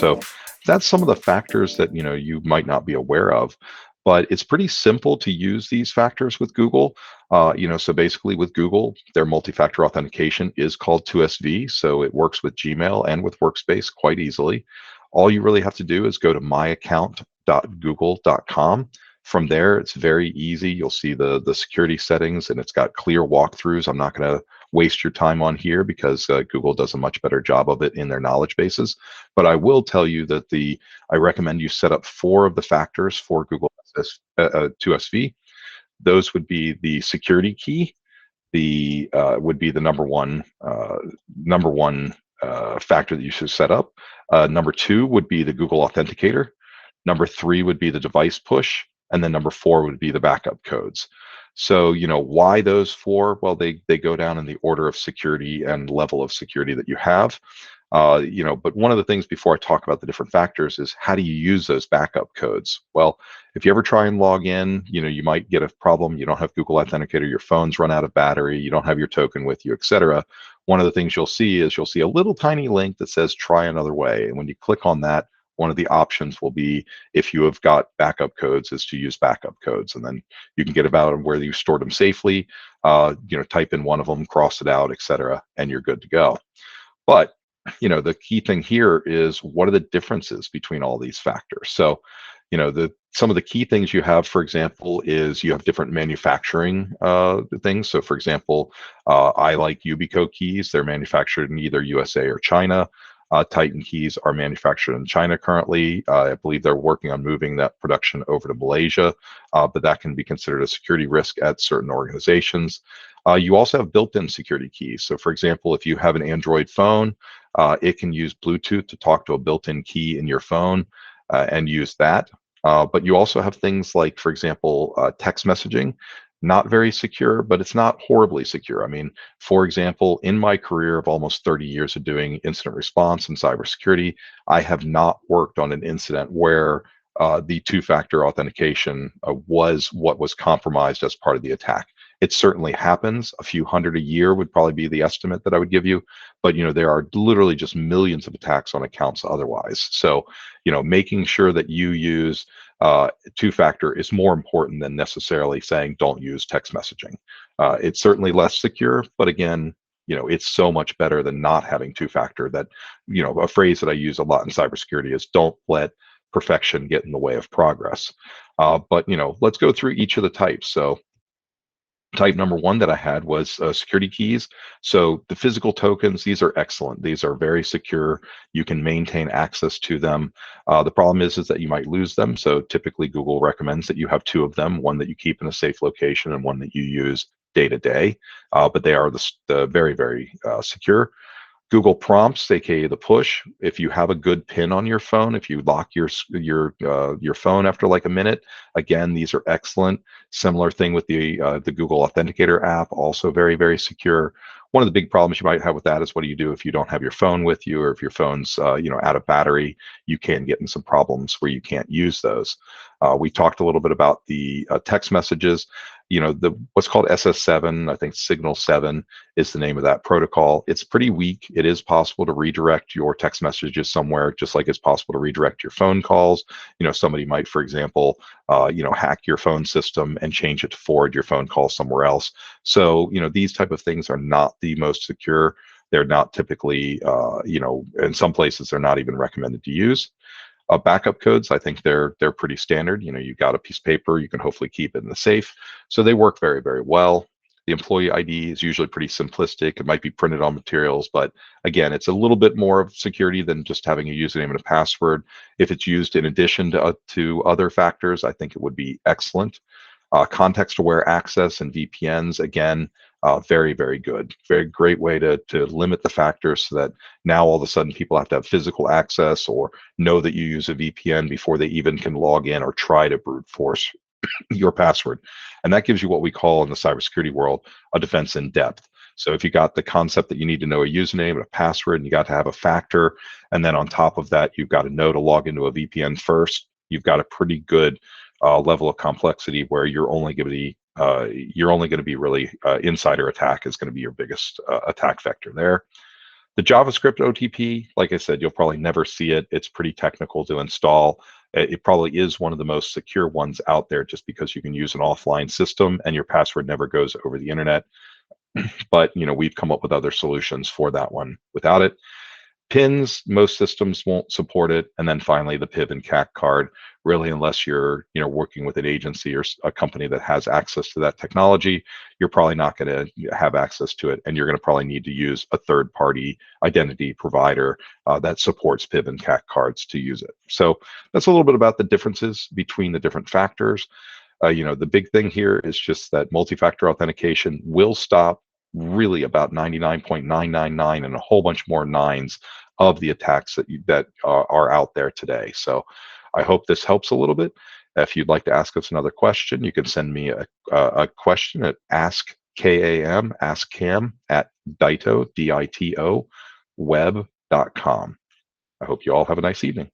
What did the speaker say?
So that's some of the factors that you might not be aware of. But it's pretty simple to use these factors with Google. So basically with Google, their multi-factor authentication is called 2SV, so it works with Gmail and with Workspace quite easily. All you really have to do is go to myaccount.google.com. From there, it's very easy. You'll see the security settings, and it's got clear walkthroughs. I'm not going to waste your time on here because Google does a much better job of it in their knowledge bases. But I will tell you that I recommend you set up 4 of the factors for Google 2SV. Those would be the security key, would be the number one factor that you should set up. Number 2 would be the Google Authenticator. Number 3 would be the device push, and then number 4 would be the backup codes. So, why those 4? Well, they go down in the order of security and level of security that you have. But one of the things before I talk about the different factors is how do you use those backup codes? Well, if you ever try and log in, you might get a problem. You don't have Google Authenticator, your phone's run out of battery, you don't have your token with you, etc. One of the things you'll see a little tiny link that says try another way. And when you click on that, one of the options will be, if you have got backup codes, is to use backup codes. And then you can get about where you stored them safely, type in one of them, cross it out, etc., and you're good to go. But the key thing here is, what are the differences between all these factors? So, some of the key things you have, for example, is you have different manufacturing things. So, for example, I like Yubico keys. They're manufactured in either USA or China. Titan keys are manufactured in China currently. I believe they're working on moving that production over to Malaysia, but that can be considered a security risk at certain organizations. You also have built-in security keys. So, for example, if you have an Android phone, it can use Bluetooth to talk to a built-in key in your phone and use that. But you also have things like, for example, text messaging. Not very secure, but it's not horribly secure. I mean, for example, in my career of almost 30 years of doing incident response and cybersecurity, I have not worked on an incident where the 2-factor authentication was what was compromised as part of the attack. It certainly happens. A few hundred a year would probably be the estimate that I would give you. But, there are literally just millions of attacks on accounts otherwise. So, making sure that you use 2-factor is more important than necessarily saying don't use text messaging. It's certainly less secure, but again, it's so much better than not having 2-factor. That, a phrase that I use a lot in cybersecurity is, don't let perfection get in the way of progress. But let's go through each of the types. So, type number 1 that I had was security keys. So the physical tokens, these are excellent. These are very secure. You can maintain access to them. The problem is that you might lose them. So typically Google recommends that you have 2 of them, one that you keep in a safe location and one that you use day to day. But they are the very, very secure. Google Prompts, aka the push. If you have a good PIN on your phone, if you lock your phone after like a minute, again, these are excellent. Similar thing with the Google Authenticator app, also very, very secure. One of the big problems you might have with that is, what do you do if you don't have your phone with you, or if your phone's out of battery? You can get in some problems where you can't use those. We talked a little bit about the text messages. What's called SS7, I think Signal 7 is the name of that protocol. It's pretty weak. It is possible to redirect your text messages somewhere, just like it's possible to redirect your phone calls. Somebody might, for example, hack your phone system and change it to forward your phone call somewhere else. So, these type of things are not the most secure. They're not typically, in some places, they're not even recommended to use. Backup codes, I think they're pretty standard. You got a piece of paper, you can hopefully keep it in the safe. So they work very, very well. The employee ID is usually pretty simplistic. It might be printed on materials, but again, it's a little bit more of security than just having a username and a password. If it's used in addition to other factors, I think it would be excellent. Context-aware access and VPNs, again, very, very good. Very great way to limit the factors, so that now all of a sudden people have to have physical access or know that you use a VPN before they even can log in or try to brute force your password. And that gives you what we call in the cybersecurity world a defense in depth. So if you got the concept that you need to know a username and a password, and you got to have a factor, and then on top of that, you've got to know to log into a VPN first, you've got a pretty good level of complexity where you're only going to be really insider attack is going to be your biggest attack vector there. The JavaScript OTP, like I said, you'll probably never see it. It's pretty technical to install. It probably is one of the most secure ones out there just because you can use an offline system and your password never goes over the internet. But we've come up with other solutions for that one without it. Pins, most systems won't support it. And then finally, the PIV and CAC card, really, unless you're working with an agency or a company that has access to that technology, you're probably not going to have access to it. And you're going to probably need to use a third-party identity provider that supports PIV and CAC cards to use it. So that's a little bit about the differences between the different factors. The big thing here is just that multi-factor authentication will stop really about 99.999 and a whole bunch more nines of the attacks that are out there today. So I hope this helps a little bit. If you'd like to ask us another question, you can send me a question at askcam at dito, D-I-T-O, web.com. I hope you all have a nice evening.